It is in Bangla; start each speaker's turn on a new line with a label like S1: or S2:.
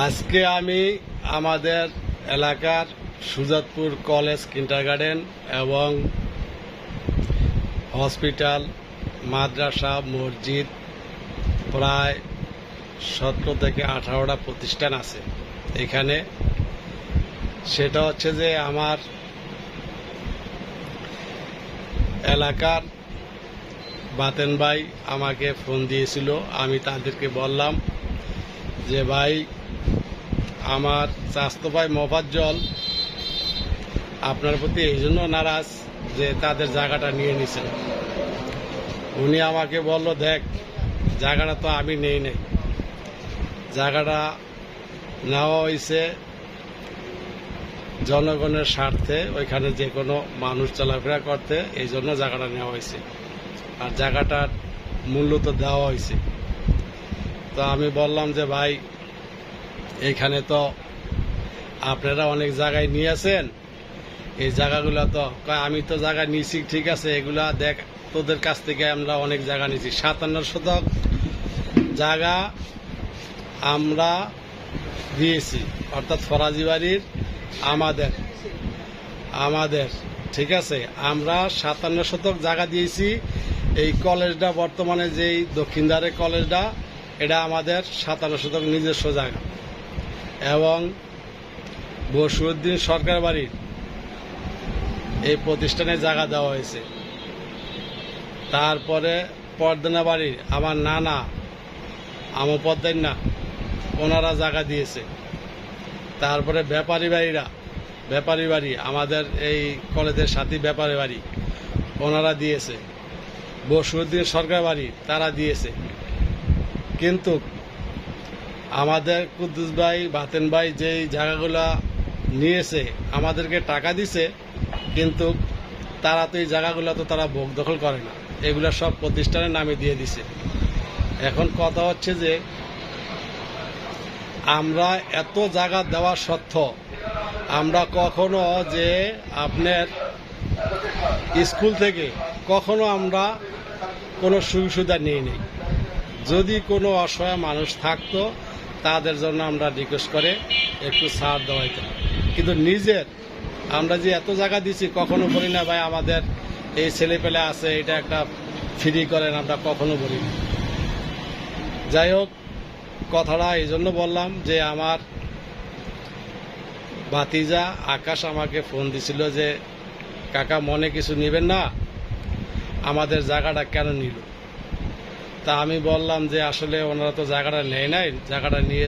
S1: আজকে আমি আমাদের এলাকার সুজাতপুর কলেজ কিন্ডারগার্টেন এবং হসপিটাল, মাদ্রাসা, মসজিদ প্রায় 17 থেকে 18টা প্রতিষ্ঠান আছে এখানে। সেটা হচ্ছে যে আমার এলাকার বাতেন ভাই আমাকে ফোন দিয়েছিল। আমি তাদেরকে বললাম যে ভাই, আমার চাচাতো ভাই মোফাজ্জল আপনার প্রতি এই জন্য নারাজ যে তাদের জায়গাটা নিয়ে নিছেন। উনি আমাকে বলল, দেখ, জায়গাটা তো আমি নেই নাই, জায়গাটা নেওয়া হয়েছে জনগণের স্বার্থে, ওইখানে যে কোনো মানুষ চলাফেরা করতে, এই জন্য জায়গাটা নেওয়া হয়েছে, আর জায়গাটার মূল্য তো দেওয়া হয়েছে। তো আমি বললাম যে ভাই, এইখানে তো আপনারা অনেক জায়গায় নিয়েছেন, এই জায়গাগুলো তো আমি তো জায়গা নিয়েছি, ঠিক আছে, এগুলা দেখ, তোদের কাছ থেকে আমরা অনেক জায়গা নিয়েছি। 57 শতক জায়গা আমরা দিয়েছি, অর্থাৎ ফরাজি বাড়ির আমাদের ঠিক আছে, আমরা 57 শতক জায়গা দিয়েছি। এই কলেজটা বর্তমানে যেই দক্ষিণদ্বারের কলেজটা, এটা আমাদের 57 শতক নিজস্ব জায়গা। এবং বসিরউদ্দিন সরকার বাড়ির এই প্রতিষ্ঠানে জায়গা দেওয়া হয়েছে। তারপরে পর্দানা বাড়ির আমার নানা আমপদ্দার না, ওনারা জায়গা দিয়েছে। তারপরে ব্যাপারী বাড়ি আমাদের এই কলেজের সাথী ব্যাপারী বাড়ি, ওনারা দিয়েছে। বসিরউদ্দিন সরকার বাড়ি তারা দিয়েছে। কিন্তু আমাদের কুদ্দুস ভাই, বাতেন ভাই যেই জায়গাগুলো নিয়েছে, আমাদেরকে টাকা দিছে, কিন্তু তারা তো এই জায়গাগুলো তো তারা ভোগ দখল করে না, এগুলো সব প্রতিষ্ঠানের নামে দিয়ে দিছে। এখন কথা হচ্ছে যে আমরা এত জায়গা দেওয়া সত্ত্বেও আমরা কখনো যে আপনার স্কুল থেকে কখনো আমরা কোনো সুযোগ সুবিধা নিই নি। যদি কোনো অসহায় মানুষ থাকতো, তাদের জন্য আমরা রিকোয়েস্ট করে একটু ছাড় দেওয়া হইতো। কিন্তু নিজের আমরা যে এত জায়গা দিচ্ছি, কখনো বলি না ভাই আমাদের এই ছেলেপেলে আছে, এটা একটা ফ্রি করেন, আমরা কখনো বলি না। যাই হোক, কথাটা এই জন্য বললাম যে আমার ভাতিজা আকাশ আমাকে ফোন দিছিল যে কাকা, মনে কিছু নেবেন না, আমাদের জায়গাটা কেন নিল। তা আমি বললাম যে আসলে ওনারা তো জায়গাটা নেয় নাই, জায়গাটা নিয়ে